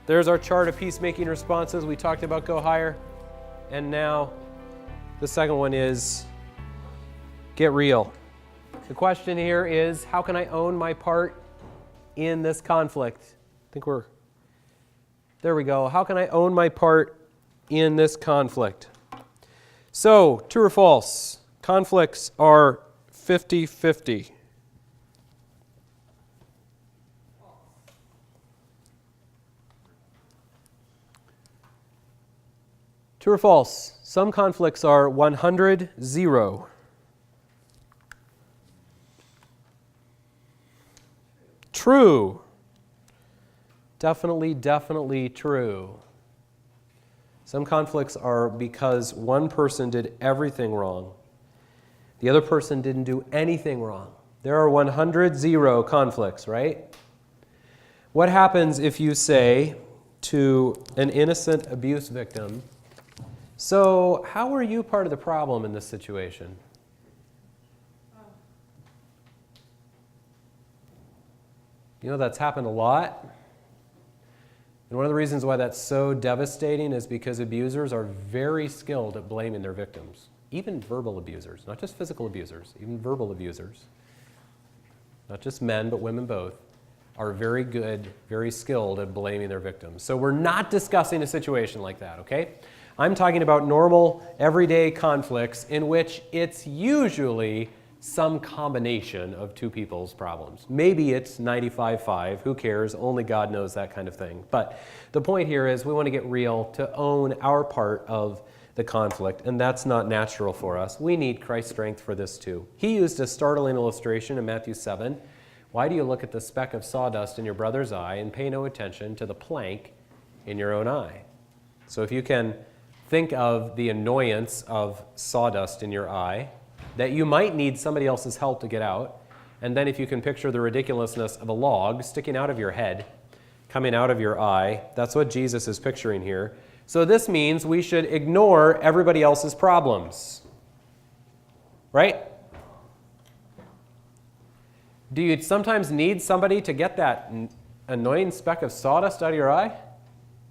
There's our chart of peacemaking responses. We talked about go higher. And now the second one is get real. The question here is, how can I own my part in this conflict? There we go. How can I own my part in this conflict? So, true or false? Conflicts are 50-50. True or false? Some conflicts are 100-0. True. Definitely true. Some conflicts are because one person did everything wrong. The other person didn't do anything wrong. There are 100-0 conflicts, right? What happens if you say to an innocent abuse victim, so how are you part of the problem in this situation? You know, that's happened a lot. And one of the reasons why that's so devastating is because abusers are very skilled at blaming their victims. Even verbal abusers, not just physical abusers, even verbal abusers. Not just men, but women both, are very good, very skilled at blaming their victims. So we're not discussing a situation like that, okay? I'm talking about normal, everyday conflicts in which it's usually some combination of two people's problems. Maybe it's 95-5, who cares, only God knows, that kind of thing. But the point here is we want to get real, to own our part of the conflict, and that's not natural for us. We need Christ's strength for this too. He used a startling illustration in Matthew 7. Why do you look at the speck of sawdust in your brother's eye and pay no attention to the plank in your own eye? So if you can think of the annoyance of sawdust in your eye, that you might need somebody else's help to get out, and then if you can picture the ridiculousness of a log sticking out of your head, coming out of your eye, that's what Jesus is picturing here. So this means we should ignore everybody else's problems. Right? Do you sometimes need somebody to get that annoying speck of sawdust out of your eye?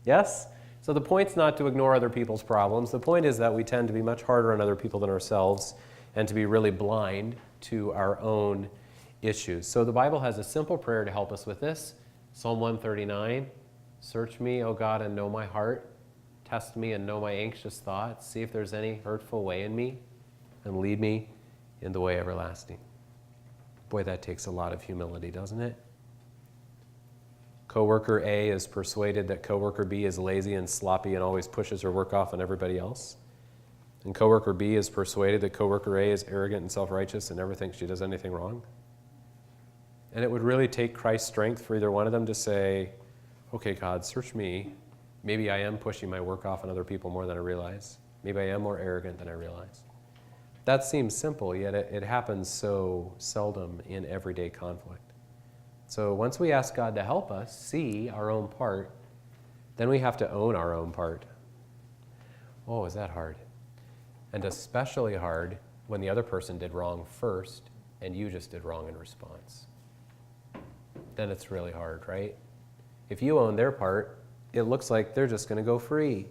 Yes? So the point's not to ignore other people's problems. The point is that we tend to be much harder on other people than ourselves and to be really blind to our own issues. So the Bible has a simple prayer to help us with this. Psalm 139, search me, O God, and know my heart. Test me and know my anxious thoughts. See if there's any hurtful way in me, and lead me in the way everlasting. Boy, that takes a lot of humility, doesn't it? Coworker A is persuaded that coworker B is lazy and sloppy and always pushes her work off on everybody else. And coworker B is persuaded that coworker A is arrogant and self-righteous and never thinks she does anything wrong. And it would really take Christ's strength for either one of them to say, okay, God, search me. Maybe I am pushing my work off on other people more than I realize. Maybe I am more arrogant than I realize. That seems simple, yet it happens so seldom in everyday conflict. So once we ask God to help us see our own part, then we have to own our own part. Oh, is that hard? And especially hard when the other person did wrong first and you just did wrong in response. Then it's really hard, right? If you own their part, it looks like they're just going to go free.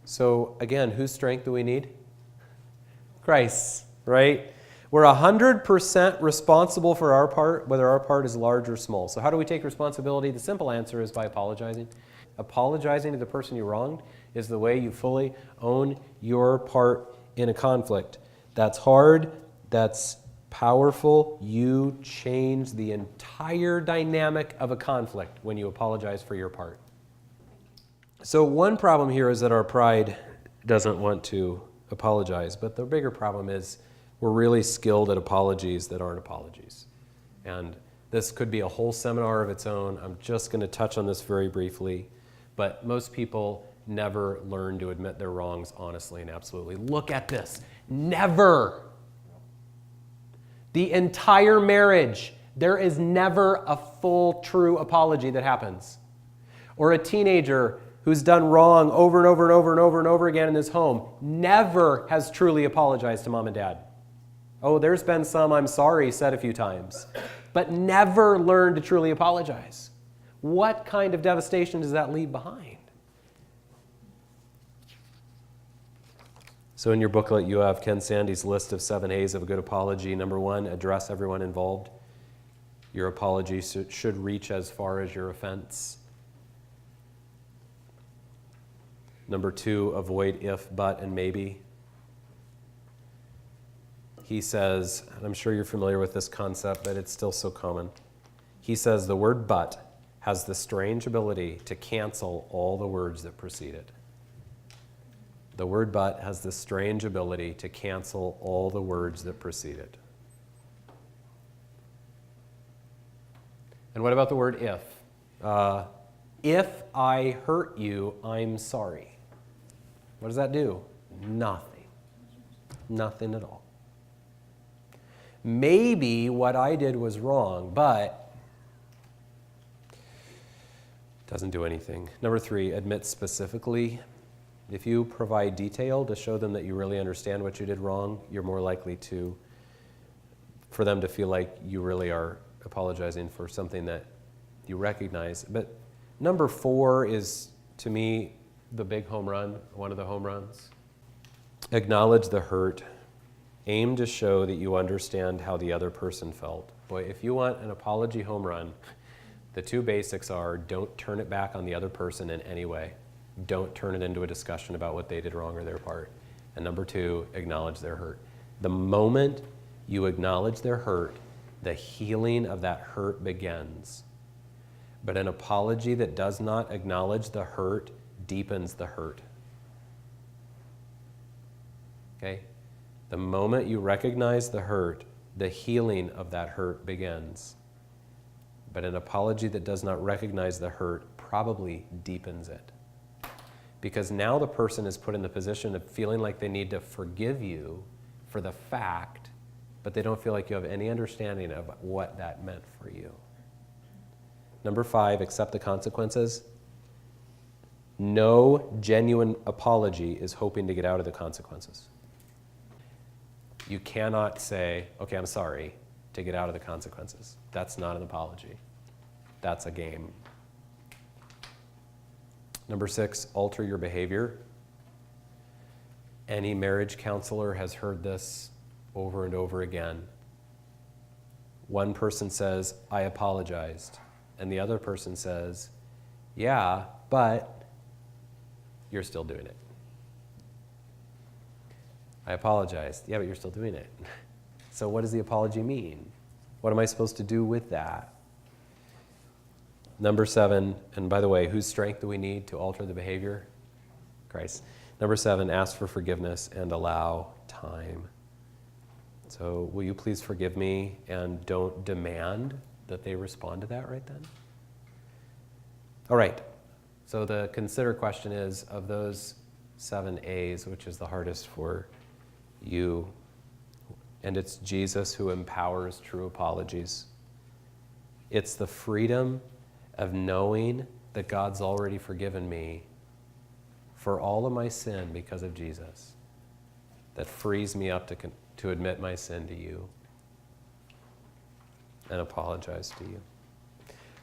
So again, whose strength do we need? Christ's, right? We're 100% responsible for our part, whether our part is large or small. So how do we take responsibility? The simple answer is by apologizing. Apologizing to the person you wronged is the way you fully own your part in a conflict. That's hard. That's powerful. You change the entire dynamic of a conflict when you apologize for your part. So one problem here is that our pride doesn't want to apologize, but the bigger problem is we're really skilled at apologies that aren't apologies. And this could be a whole seminar of its own. I'm just going to touch on this very briefly. But most people never learn to admit their wrongs honestly and absolutely. Look at this. Never. The entire marriage, there is never a full, true apology that happens. Or a teenager who's done wrong over and over and over and over and over again in his home never has truly apologized to mom and dad. Oh, there's been some I'm sorry said a few times, but never learned to truly apologize. what kind of devastation does that leave behind? So in your booklet, you have Ken Sande's list of 7 A's of a good apology. Number 1, address everyone involved. Your apology should reach as far as your offense. Number 2, avoid if, but, and maybe. He says, and I'm sure you're familiar with this concept, but it's still so common. He says the word but has the strange ability to cancel all the words that precede it. The word but has the strange ability to cancel all the words that precede it. And what about the word if? If I hurt you, I'm sorry. What does that do? Nothing. Nothing at all. Maybe what I did was wrong, but doesn't do anything. Number 3, admit specifically. If you provide detail to show them that you really understand what you did wrong, you're more likely for them to feel like you really are apologizing for something that you recognize. But number 4 is, to me, the big home run, one of the home runs. Acknowledge the hurt. Aim to show that you understand how the other person felt. Boy, if you want an apology home run, the 2 basics are don't turn it back on the other person in any way. Don't turn it into a discussion about what they did wrong or their part. And number 2, acknowledge their hurt. The moment you acknowledge their hurt, the healing of that hurt begins. But an apology that does not acknowledge the hurt deepens the hurt. Okay? The moment you recognize the hurt, the healing of that hurt begins. But an apology that does not recognize the hurt probably deepens it. Because now the person is put in the position of feeling like they need to forgive you for the fact, but they don't feel like you have any understanding of what that meant for you. Number 5, accept the consequences. No genuine apology is hoping to get out of the consequences. You cannot say, okay, I'm sorry, to get out of the consequences. That's not an apology. That's a game. Number 6, alter your behavior. Any marriage counselor has heard this over and over again. One person says, I apologized. And the other person says, yeah, but you're still doing it. I apologized. Yeah, but you're still doing it. So what does the apology mean? What am I supposed to do with that? Number 7, and by the way, whose strength do we need to alter the behavior? Christ. Number 7, ask for forgiveness and allow time. So will you please forgive me and don't demand that they respond to that right then? All right. So the consider question is, of those 7 A's, which is the hardest for you? And it's Jesus who empowers true apologies. It's the freedom of knowing that God's already forgiven me for all of my sin because of Jesus that frees me up to admit my sin to you and apologize to you.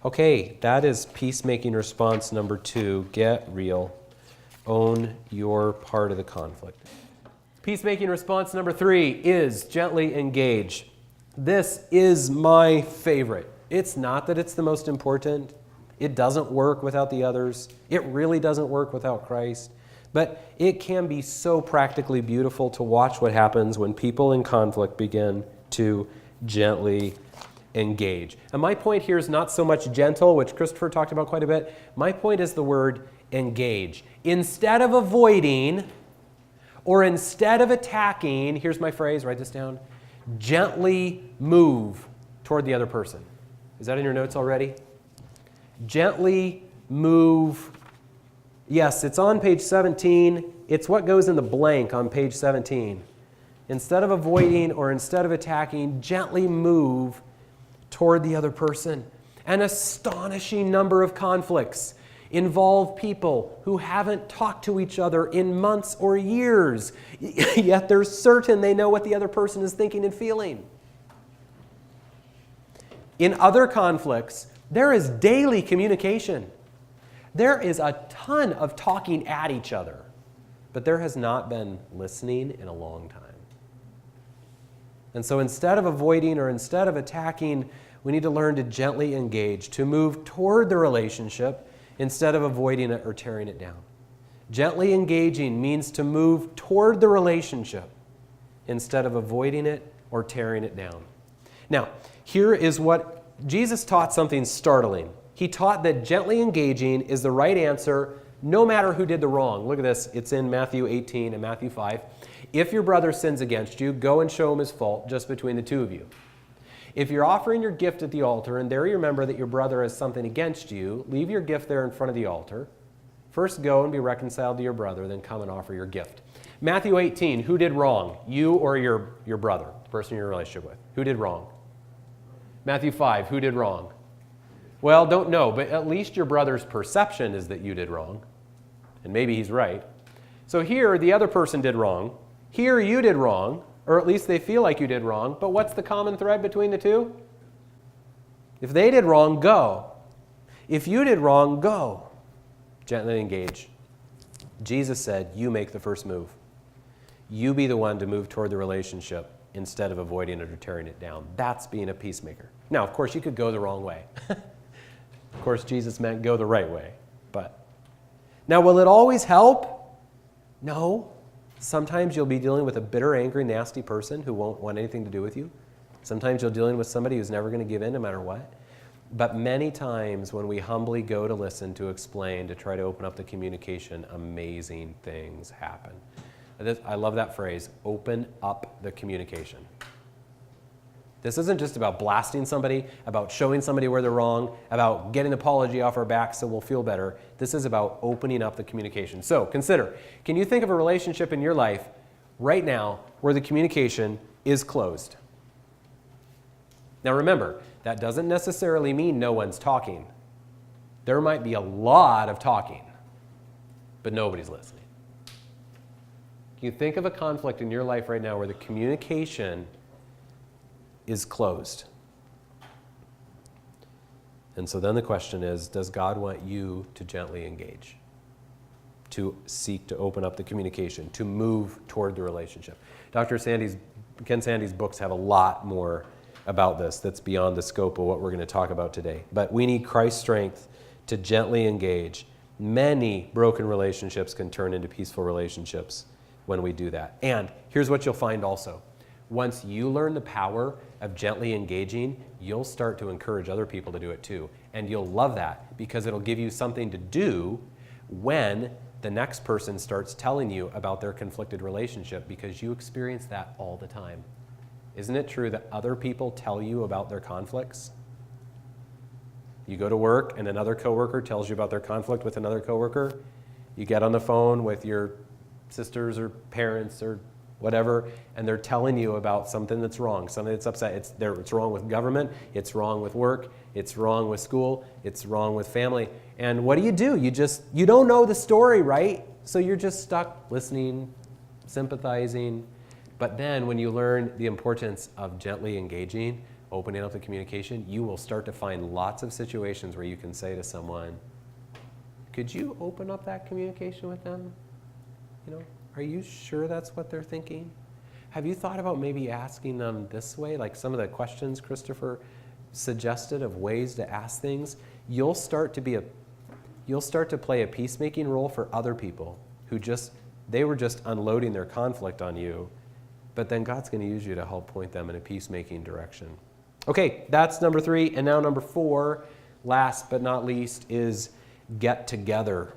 Okay, that is peacemaking response number 2. Get real. Own your part of the conflict. Peacemaking response number 3 is gently engage. This is my favorite. It's not that it's the most important. It doesn't work without the others. It really doesn't work without Christ. But it can be so practically beautiful to watch what happens when people in conflict begin to gently engage. And my point here is not so much gentle, which Christopher talked about quite a bit. My point is the word engage. Instead of avoiding or instead of attacking, here's my phrase, write this down, gently move toward the other person. Is that in your notes already? Gently move. Yes, it's on page 17. It's what goes in the blank on page 17. Instead of avoiding or instead of attacking, gently move toward the other person. An astonishing number of conflicts involve people who haven't talked to each other in months or years, yet they're certain they know what the other person is thinking and feeling. In other conflicts, There is daily communication. There is a ton of talking at each other, but there has not been listening in a long time. And so instead of avoiding or instead of attacking, we need to learn to gently engage, to move toward the relationship instead of avoiding it or tearing it down. Gently engaging means to move toward the relationship instead of avoiding it or tearing it down. Now, here is what Jesus taught, something startling. He taught that gently engaging is the right answer no matter who did the wrong. Look at this. It's in Matthew 18 and Matthew 5. If your brother sins against you, go and show him his fault just between the two of you. If you're offering your gift at the altar and there you remember that your brother has something against you, leave your gift there in front of the altar. First go and be reconciled to your brother, then come and offer your gift. Matthew 18, who did wrong? You or your brother, the person you're in a relationship with? Who did wrong? Matthew 5, who did wrong? Well, don't know, but at least your brother's perception is that you did wrong. And maybe he's right. So here, the other person did wrong. Here, you did wrong, or at least they feel like you did wrong. But what's the common thread between the two? If they did wrong, go. If you did wrong, go. Gently engage. Jesus said, you make the first move. You be the one to move toward the relationship instead of avoiding it or tearing it down. That's being a peacemaker. Now, of course, you could go the wrong way. Of course, Jesus meant go the right way. But now, will it always help? No. Sometimes you'll be dealing with a bitter, angry, nasty person who won't want anything to do with you. Sometimes you're dealing with somebody who's never going to give in no matter what. But many times when we humbly go to listen, to explain, to try to open up the communication, amazing things happen. I love that phrase, open up the communication. This isn't just about blasting somebody, about showing somebody where they're wrong, about getting an apology off our back so we'll feel better. This is about opening up the communication. So consider, can you think of a relationship in your life right now where the communication is closed? Now remember, that doesn't necessarily mean no one's talking. There might be a lot of talking, but nobody's listening. Can you think of a conflict in your life right now where the communication is closed? And so then the question is, does God want you to gently engage, to seek to open up the communication, to move toward the relationship? Ken Sande's books have a lot more about this that's beyond the scope of what we're going to talk about today. But we need Christ's strength to gently engage. Many broken relationships can turn into peaceful relationships when we do that. And here's what you'll find also. Once you learn the power of gently engaging, you'll start to encourage other people to do it too. And you'll love that because it'll give you something to do when the next person starts telling you about their conflicted relationship, because you experience that all the time. Isn't it true that other people tell you about their conflicts? You go to work and another coworker tells you about their conflict with another coworker. You get on the phone with your sisters or parents or whatever, and they're telling you about something that's wrong, something that's upset. It's wrong with government, it's wrong with work, it's wrong with school, it's wrong with family. And what do? You don't know the story, right? So you're just stuck listening, sympathizing. But then when you learn the importance of gently engaging, opening up the communication, you will start to find lots of situations where you can say to someone, could you open up that communication with them? Are you sure that's what they're thinking? Have you thought about maybe asking them this way? Like some of the questions Christopher suggested of ways to ask things. You'll start to play a peacemaking role for other people who they were just unloading their conflict on you, but then God's going to use you to help point them in a peacemaking direction. Okay, that's number 3. And now number 4, last but not least, is get together.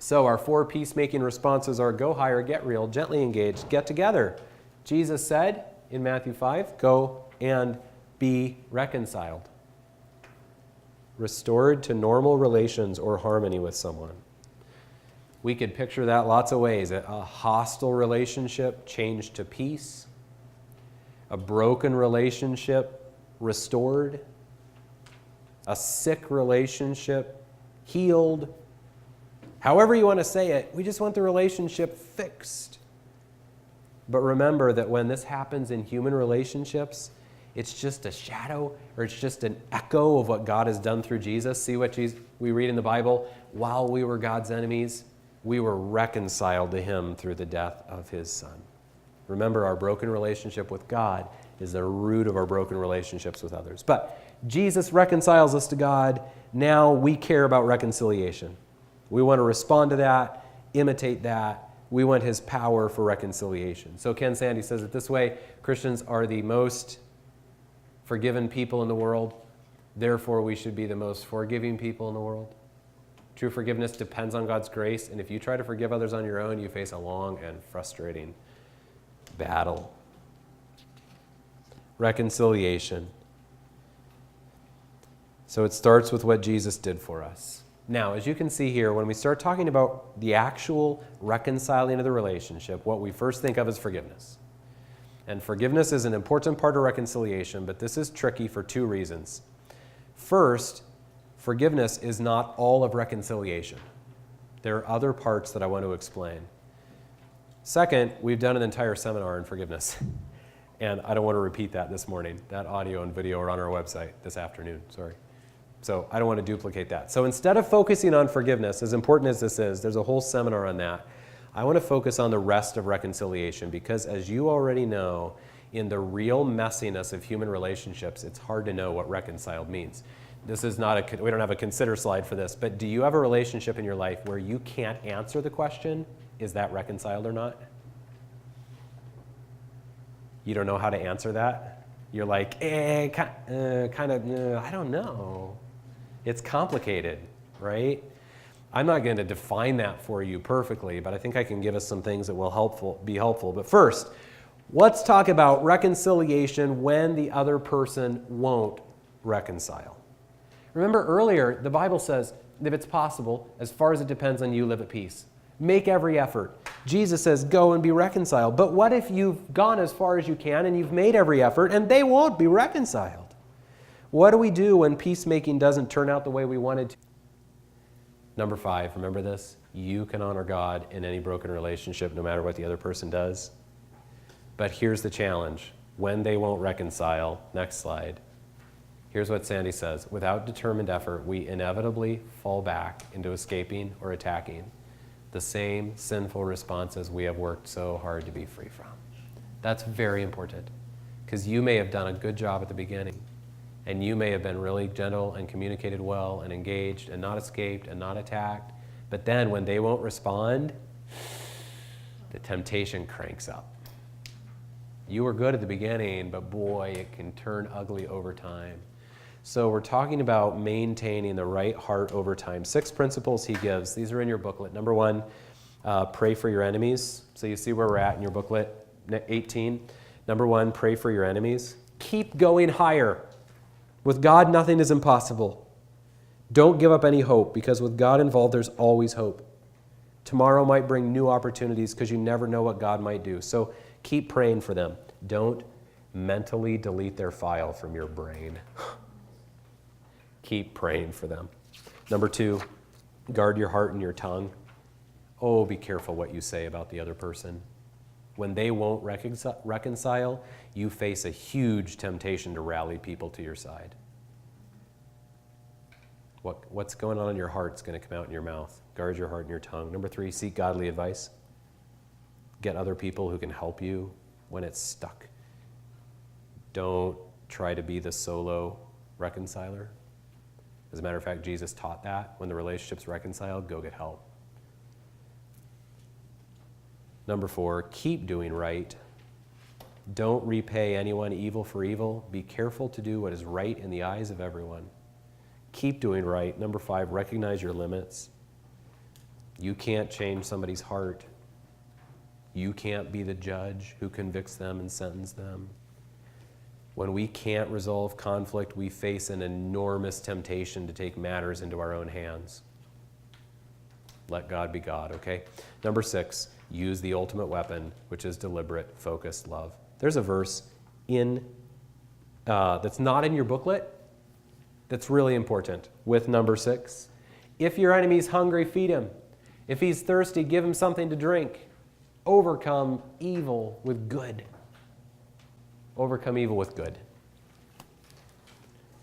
So our 4 peacemaking responses are go higher, get real, gently engage, get together. Jesus said in Matthew 5, go and be reconciled. Restored to normal relations or harmony with someone. We could picture that lots of ways. A hostile relationship changed to peace. A broken relationship restored. A sick relationship healed. However you want to say it, we just want the relationship fixed. But remember that when this happens in human relationships, it's just a shadow, or it's just an echo of what God has done through Jesus. See what we read in the Bible? While we were God's enemies, we were reconciled to him through the death of his Son. Remember, our broken relationship with God is the root of our broken relationships with others. But Jesus reconciles us to God. Now we care about reconciliation. We want to respond to that, imitate that. We want his power for reconciliation. So Ken Sande says it this way: Christians are the most forgiven people in the world. Therefore, we should be the most forgiving people in the world. True forgiveness depends on God's grace, and if you try to forgive others on your own, you face a long and frustrating battle. Reconciliation. So it starts with what Jesus did for us. Now, as you can see here, when we start talking about the actual reconciling of the relationship, what we first think of is forgiveness. And forgiveness is an important part of reconciliation, but this is tricky for two reasons. First, forgiveness is not all of reconciliation. There are other parts that I want to explain. Second, we've done an entire seminar on forgiveness. And I don't want to repeat that this morning. That audio and video are on our website this afternoon, sorry. So I don't want to duplicate that. So instead of focusing on forgiveness, as important as this is, there's a whole seminar on that. I want to focus on the rest of reconciliation because, as you already know, in the real messiness of human relationships, it's hard to know what reconciled means. This is not we don't have a consider slide for this, but do you have a relationship in your life where you can't answer the question, is that reconciled or not? You don't know how to answer that? You're like, I don't know. It's complicated, right? I'm not going to define that for you perfectly, but I think I can give us some things that will be helpful. But first, let's talk about reconciliation when the other person won't reconcile. Remember earlier, the Bible says, if it's possible, as far as it depends on you, live at peace. Make every effort. Jesus says, go and be reconciled. But what if you've gone as far as you can and you've made every effort and they won't be reconciled? What do we do when peacemaking doesn't turn out the way we wanted to? Number 5, remember this? You can honor God in any broken relationship no matter what the other person does. But here's the challenge. When they won't reconcile, next slide, here's what Sande says. Without determined effort, we inevitably fall back into escaping or attacking the same sinful responses we have worked so hard to be free from. That's very important because you may have done a good job at the beginning and you may have been really gentle and communicated well and engaged and not escaped and not attacked, but then when they won't respond, the temptation cranks up. You were good at the beginning, but boy, it can turn ugly over time. So we're talking about maintaining the right heart over time. 6 principles he gives. These are in your booklet. Number 1, pray for your enemies. So you see where we're at in your booklet, 18. Number 1, pray for your enemies. Keep going higher. With God, nothing is impossible. Don't give up any hope, because with God involved, there's always hope. Tomorrow might bring new opportunities because you never know what God might do. So keep praying for them. Don't mentally delete their file from your brain. Keep praying for them. Number 2, guard your heart and your tongue. Oh, be careful what you say about the other person. When they won't reconcile, you face a huge temptation to rally people to your side. What's going on in your heart is going to come out in your mouth. Guard your heart and your tongue. Number 3, seek godly advice. Get other people who can help you when it's stuck. Don't try to be the solo reconciler. As a matter of fact, Jesus taught that. When the relationship's reconciled, go get help. Number 4, keep doing right. Don't repay anyone evil for evil. Be careful to do what is right in the eyes of everyone. Keep doing right. Number 5, recognize your limits. You can't change somebody's heart. You can't be the judge who convicts them and sentences them. When we can't resolve conflict, we face an enormous temptation to take matters into our own hands. Let God be God, okay? Number 6, use the ultimate weapon, which is deliberate, focused love. There's a verse that's not in your booklet that's really important with number 6. If your enemy's hungry, feed him. If he's thirsty, give him something to drink. Overcome evil with good. Overcome evil with good.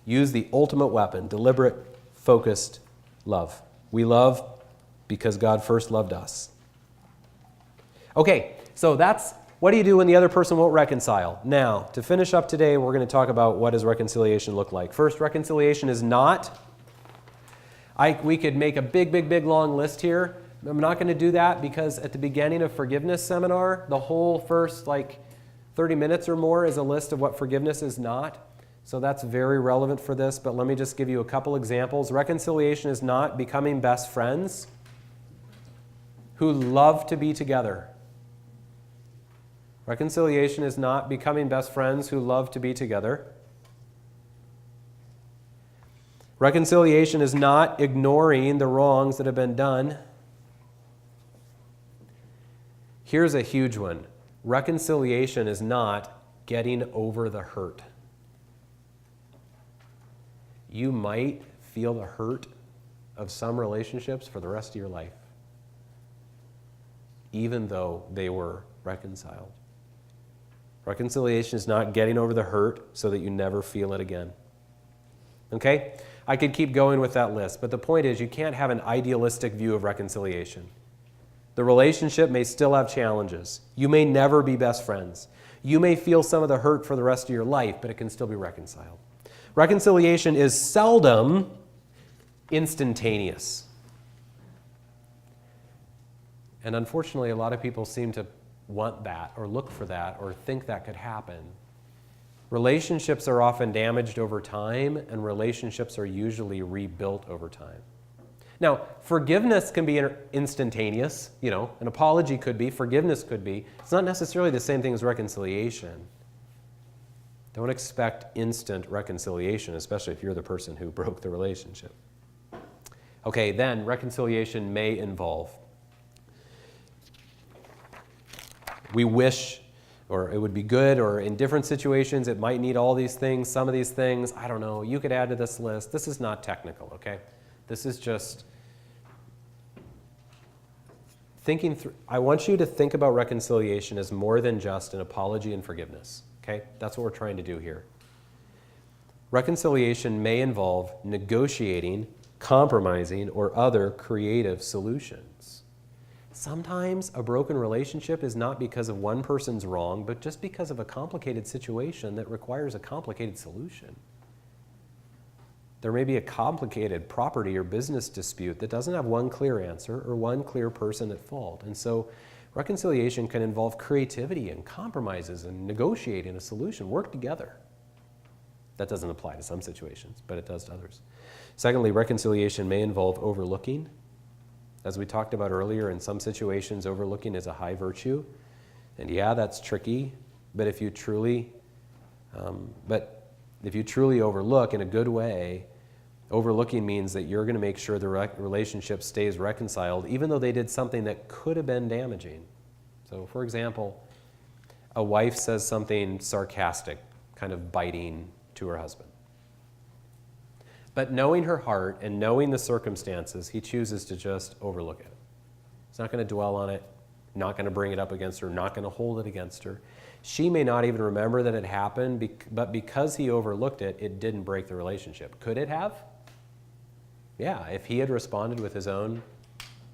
Use the ultimate weapon, deliberate, focused love. We love because God first loved us. Okay, so that's what do you do when the other person won't reconcile? Now, to finish up today, we're going to talk about what does reconciliation look like. First, reconciliation is not, we could make a big, long list here. I'm not going to do that because at the beginning of forgiveness seminar, the whole first 30 minutes or more is a list of what forgiveness is not. So that's very relevant for this, but let me just give you a couple examples. Reconciliation is not becoming best friends who love to be together. Reconciliation is not becoming best friends who love to be together. Reconciliation is not ignoring the wrongs that have been done. Here's a huge one. Reconciliation is not getting over the hurt. You might feel the hurt of some relationships for the rest of your life, even though they were reconciled. Reconciliation is not getting over the hurt so that you never feel it again. Okay? I could keep going with that list, but the point is you can't have an idealistic view of reconciliation. The relationship may still have challenges. You may never be best friends. You may feel some of the hurt for the rest of your life, but it can still be reconciled. Reconciliation is seldom instantaneous. And unfortunately, a lot of people seem to want that or look for that or think that could happen. Relationships are often damaged over time, and relationships are usually rebuilt over time. Now, forgiveness can be instantaneous. An apology could be, forgiveness could be. It's not necessarily the same thing as reconciliation. Don't expect instant reconciliation, especially if you're the person who broke the relationship. Okay, then reconciliation may involve. We wish, or it would be good, or in different situations it might need all these things, some of these things. I don't know. You could add to this list. This is not technical, okay? This is just thinking through. I want you to think about reconciliation as more than just an apology and forgiveness. Okay? That's what we're trying to do here. Reconciliation may involve negotiating, compromising, or other creative solutions. Sometimes a broken relationship is not because of one person's wrong, but just because of a complicated situation that requires a complicated solution. There may be a complicated property or business dispute that doesn't have one clear answer or one clear person at fault. And so reconciliation can involve creativity and compromises and negotiating a solution, work together. That doesn't apply to some situations, but it does to others. Secondly, reconciliation may involve overlooking. As we talked about earlier, in some situations, overlooking is a high virtue. And yeah, that's tricky, but if you truly overlook in a good way, overlooking means that you're going to make sure the relationship stays reconciled, even though they did something that could have been damaging. So, for example, a wife says something sarcastic, kind of biting to her husband. But knowing her heart and knowing the circumstances, he chooses to just overlook it. He's not going to dwell on it, not going to bring it up against her, not going to hold it against her. She may not even remember that it happened, but because he overlooked it, it didn't break the relationship. Could it have? Yeah, if he had responded with his own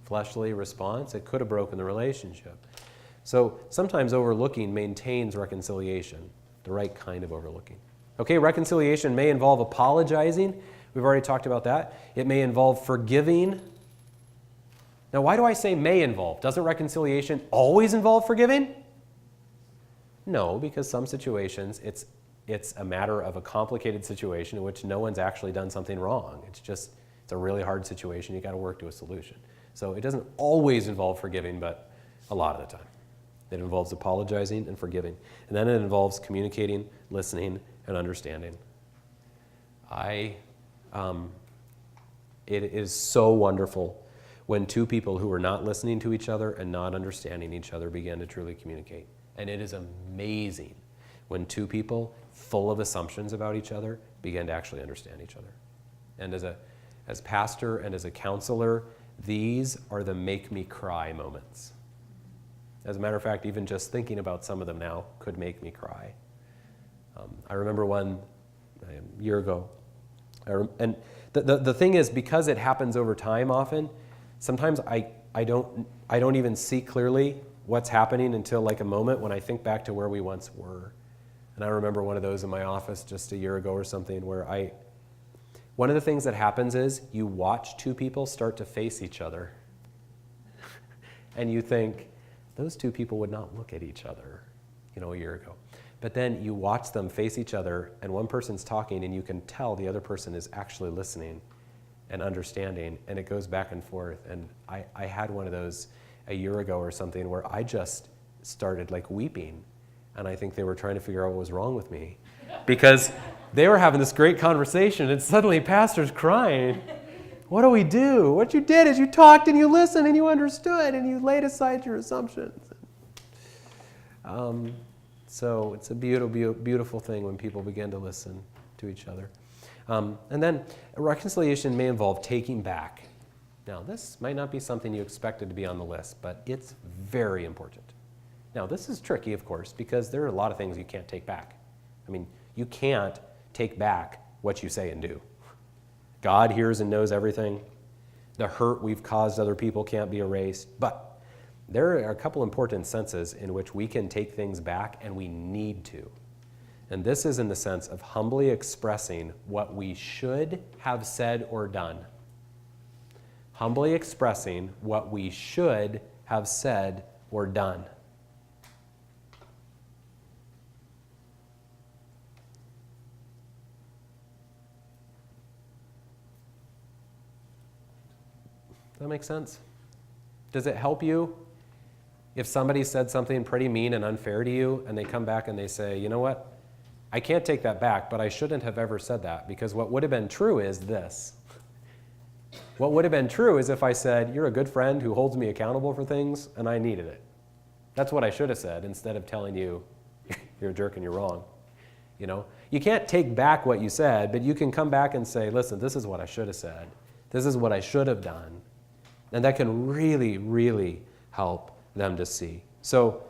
fleshly response, it could have broken the relationship. So sometimes overlooking maintains reconciliation, the right kind of overlooking. Okay, reconciliation may involve apologizing. We've already talked about that. It may involve forgiving. Now, why do I say may involve? Doesn't reconciliation always involve forgiving? No, because some situations it's a matter of a complicated situation in which no one's actually done something wrong. It's a really hard situation. You got to work to a solution. So it doesn't always involve forgiving, but a lot of the time. It involves apologizing and forgiving. And then it involves communicating, listening, and understanding. It is so wonderful when two people who are not listening to each other and not understanding each other begin to truly communicate. And it is amazing when two people full of assumptions about each other begin to actually understand each other. And as pastor and as a counselor, these are the make me cry moments. As a matter of fact, even just thinking about some of them now could make me cry. I remember one a year ago, And the thing is, because it happens over time often, sometimes I don't even see clearly what's happening until like a moment when I think back to where we once were. And I remember one of those in my office just a year ago or something where one of the things that happens is you watch two people start to face each other. And you think, those two people would not look at each other, a year ago. But then you watch them face each other, and one person's talking, and you can tell the other person is actually listening and understanding, and it goes back and forth. And I had one of those a year ago or something where I just started like weeping, and I think they were trying to figure out what was wrong with me because they were having this great conversation, and suddenly pastor's crying. What do we do? What you did is you talked and you listened and you understood and you laid aside your assumptions. So it's a beautiful thing when people begin to listen to each other. And then reconciliation may involve taking back. Now, this might not be something you expected to be on the list, but it's very important. Now, this is tricky, of course, because there are a lot of things you can't take back. I mean, you can't take back what you say and do. God hears and knows everything. The hurt we've caused other people can't be erased, but there are a couple important senses in which we can take things back, and we need to. And this is in the sense of humbly expressing what we should have said or done. Humbly expressing what we should have said or done. Does that make sense? Does it help you if somebody said something pretty mean and unfair to you, and they come back and they say, you know what, I can't take that back, but I shouldn't have ever said that, because what would have been true is this. What would have been true is if I said, you're a good friend who holds me accountable for things, and I needed it. That's what I should have said, instead of telling you, you're a jerk and you're wrong. You can't take back what you said, but you can come back and say, listen, this is what I should have said. This is what I should have done. And that can really, really help them to see. So,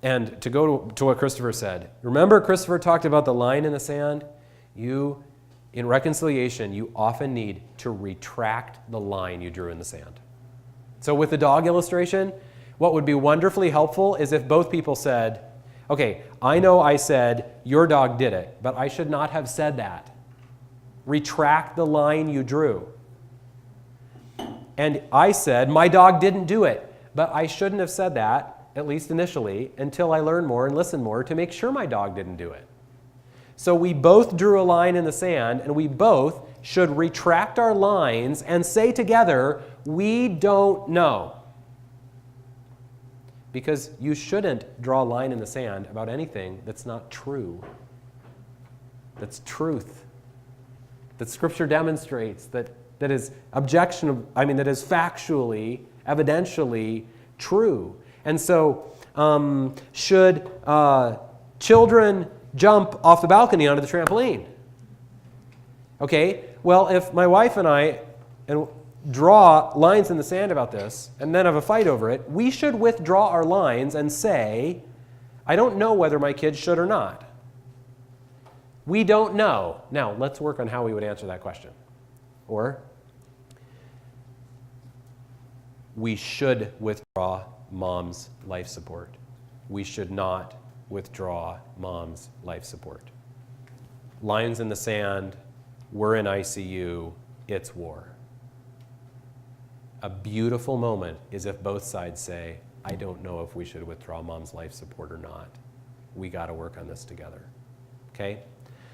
and to go to what Christopher said, remember Christopher talked about the line in the sand? In reconciliation, you often need to retract the line you drew in the sand. So with the dog illustration, what would be wonderfully helpful is if both people said, okay, I know I said your dog did it, but I should not have said that. Retract the line you drew. And I said, my dog didn't do it, but I shouldn't have said that, at least initially, until I learned more and listened more to make sure my dog didn't do it. So we both drew a line in the sand, and we both should retract our lines and say together, we don't know. Because you shouldn't draw a line in the sand about anything that's not true. That's truth. That Scripture demonstrates, that is that is factually, evidentially true. And so, should children jump off the balcony onto the trampoline? Okay, well, if my wife and I draw lines in the sand about this and then have a fight over it, we should withdraw our lines and say, I don't know whether my kids should or not. We don't know. Now, let's work on how we would answer that question. Or, we should withdraw mom's life support. We should not withdraw mom's life support. Lines in the sand, we're in ICU, it's war. A beautiful moment is if both sides say, I don't know if we should withdraw mom's life support or not. We got to work on this together. Okay?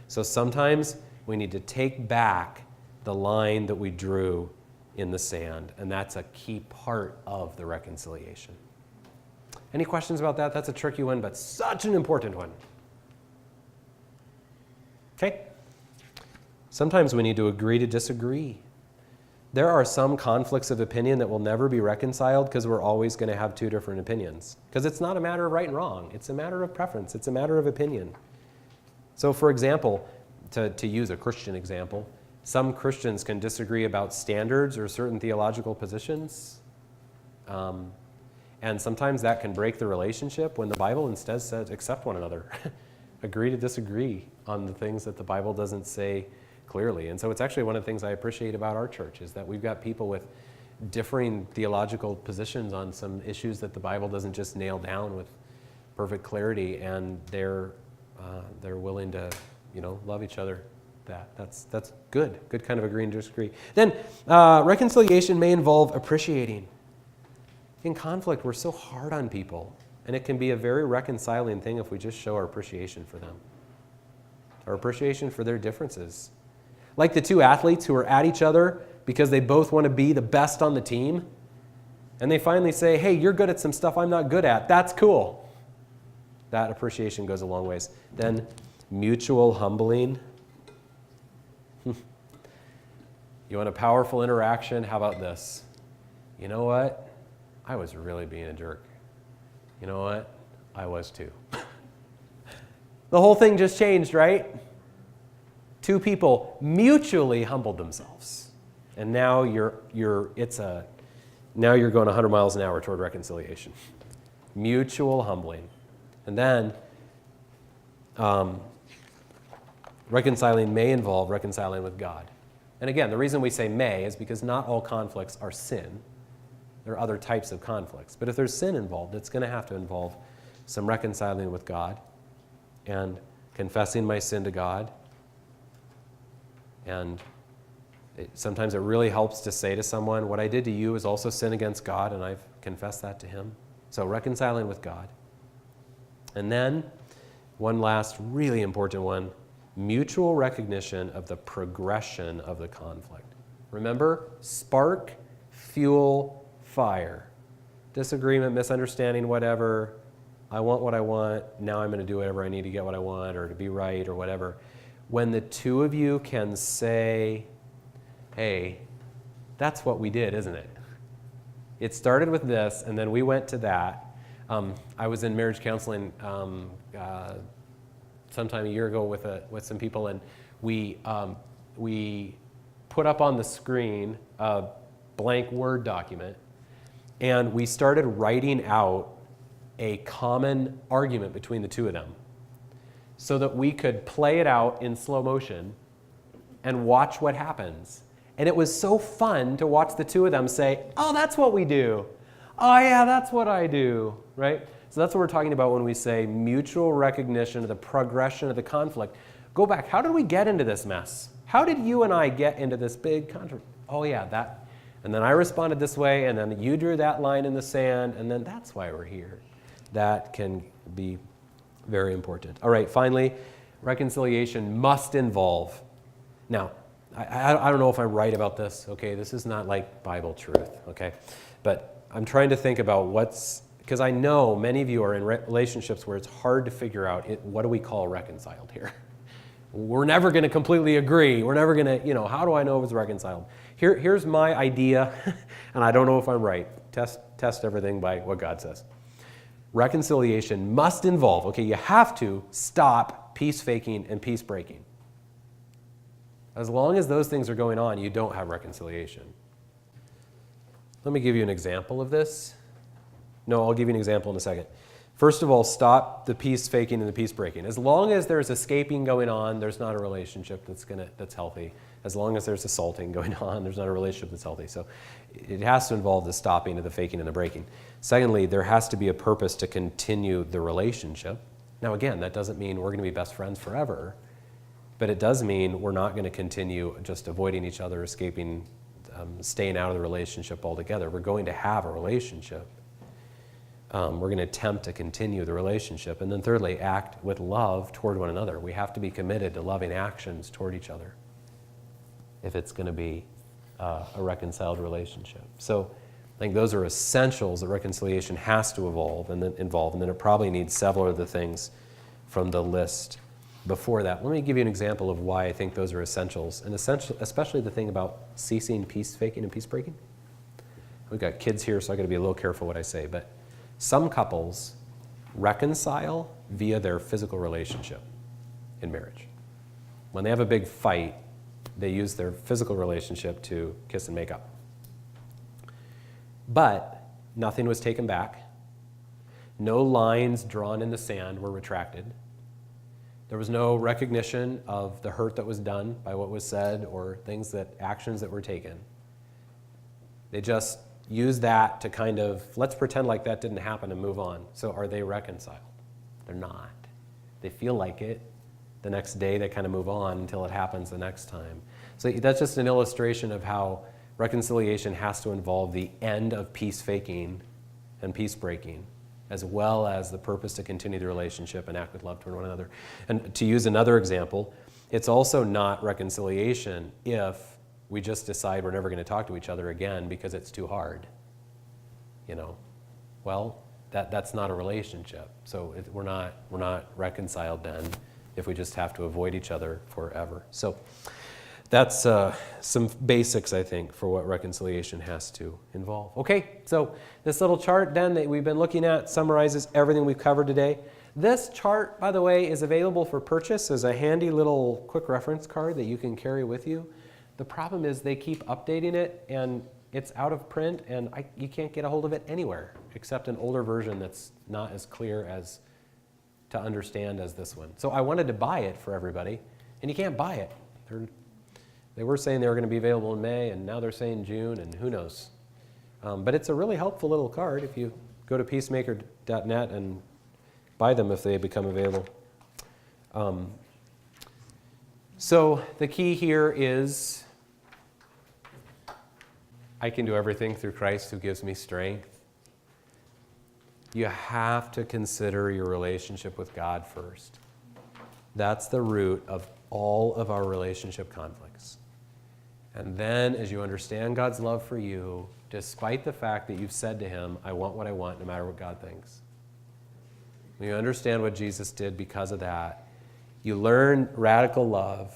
So sometimes we need to take back the line that we drew in the sand, and that's a key part of the reconciliation. Any questions about that? That's a tricky one, but such an important one. Okay? Sometimes we need to agree to disagree. There are some conflicts of opinion that will never be reconciled because we're always going to have two different opinions. Because it's not a matter of right and wrong. It's a matter of preference. It's a matter of opinion. So for example, to use a Christian example, some Christians can disagree about standards or certain theological positions. And sometimes that can break the relationship when the Bible instead says accept one another. agree to disagree on the things that the Bible doesn't say clearly. And so it's actually one of the things I appreciate about our church is that we've got people with differing theological positions on some issues that the Bible doesn't just nail down with perfect clarity, and they're willing to, love each other. That's good kind of agreeing to disagree. Then reconciliation may involve appreciating. In conflict, we're so hard on people, and it can be a very reconciling thing if we just show our appreciation for them, our appreciation for their differences. Like the two athletes who are at each other because they both want to be the best on the team, and they finally say, hey, you're good at some stuff I'm not good at. That's cool. That appreciation goes a long ways. Then mutual humbling. You want a powerful interaction? How about this? You know what? I was really being a jerk. You know what? I was too. The whole thing just changed, right? Two people mutually humbled themselves. And now you're going 100 miles an hour toward reconciliation. Mutual humbling. And then reconciling may involve reconciling with God. And again, the reason we say may is because not all conflicts are sin. There are other types of conflicts. But if there's sin involved, it's going to have to involve some reconciling with God and confessing my sin to God. And sometimes it really helps to say to someone, what I did to you is also sin against God, and I've confessed that to him. So reconciling with God. And then, one last really important one, mutual recognition of the progression of the conflict. Remember, spark, fuel, fire. Disagreement, misunderstanding, whatever. I want what I want. Now I'm going to do whatever I need to get what I want or to be right or whatever. When the two of you can say, hey, that's what we did, isn't it? It started with this, and then we went to that. I was in marriage counseling sometime a year ago with some people, and we put up on the screen a blank Word document, and we started writing out a common argument between the two of them so that we could play it out in slow motion and watch what happens. And it was so fun to watch the two of them say, oh, that's what we do. Oh, yeah, that's what I do, right? So that's what we're talking about when we say mutual recognition of the progression of the conflict. Go back. How did we get into this mess? How did you and I get into this big conflict? Oh, yeah, that. And then I responded this way, and then you drew that line in the sand, and then that's why we're here. That can be very important. All right, finally, reconciliation must involve. Now, I don't know if I'm right about this, okay? This is not like Bible truth, okay? But I'm trying to think about because I know many of you are in relationships where it's hard to figure out what do we call reconciled here? We're never going to completely agree. We're never going to, how do I know if it's reconciled? Here's my idea, and I don't know if I'm right. Test everything by what God says. Reconciliation must involve, okay, you have to stop peace faking and peace breaking. As long as those things are going on, you don't have reconciliation. Let me give you an example of this. No, I'll give you an example in a second. First of all, stop the peace faking and the peace breaking. As long as there's escaping going on, there's not a relationship that's healthy. As long as there's assaulting going on, there's not a relationship that's healthy. So it has to involve the stopping of the faking and the breaking. Secondly, there has to be a purpose to continue the relationship. Now again, that doesn't mean we're going to be best friends forever, but it does mean we're not going to continue just avoiding each other, escaping, staying out of the relationship altogether. We're going to have a relationship. We're going to attempt to continue the relationship. And then thirdly, act with love toward one another. We have to be committed to loving actions toward each other if it's going to be a reconciled relationship. So I think those are essentials that reconciliation has to involve, and then it probably needs several of the things from the list before that. Let me give you an example of why I think those are essentials, and especially the thing about ceasing peace faking and peace breaking. We've got kids here, so I got to be a little careful what I say, but some couples reconcile via their physical relationship in marriage. When they have a big fight, they use their physical relationship to kiss and make up. But nothing was taken back. No lines drawn in the sand were retracted. There was no recognition of the hurt that was done by what was said or actions that were taken. They just used that to kind of, let's pretend like that didn't happen and move on. So are they reconciled? They're not. They feel like it. The next day they kind of move on until it happens the next time. So that's just an illustration of how reconciliation has to involve the end of peace faking and peace breaking, as well as the purpose to continue the relationship and act with love toward one another. And to use another example, it's also not reconciliation if we just decide we're never going to talk to each other again because it's too hard. Well, that's not a relationship. So we're not reconciled then if we just have to avoid each other forever. So that's some basics, I think, for what reconciliation has to involve. Okay, so this little chart then that we've been looking at summarizes everything we've covered today. This chart, by the way, is available for purchase as a handy little quick reference card that you can carry with you. The problem is they keep updating it, and it's out of print, and you can't get a hold of it anywhere except an older version that's not as clear as to understand as this one. So I wanted to buy it for everybody, and you can't buy it. They were saying they were going to be available in May, and now they're saying June, and who knows. But it's a really helpful little card if you go to peacemaker.net and buy them if they become available. So the key here is I can do everything through Christ who gives me strength. You have to consider your relationship with God first. That's the root of all of our relationship conflicts. And then as you understand God's love for you, despite the fact that you've said to him, I want what I want no matter what God thinks. When you understand what Jesus did because of that, you learn radical love,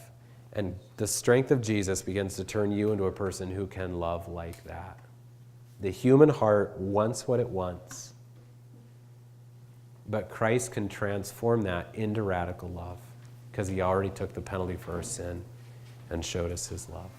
and the strength of Jesus begins to turn you into a person who can love like that. The human heart wants what it wants, but Christ can transform that into radical love because he already took the penalty for our sin and showed us his love.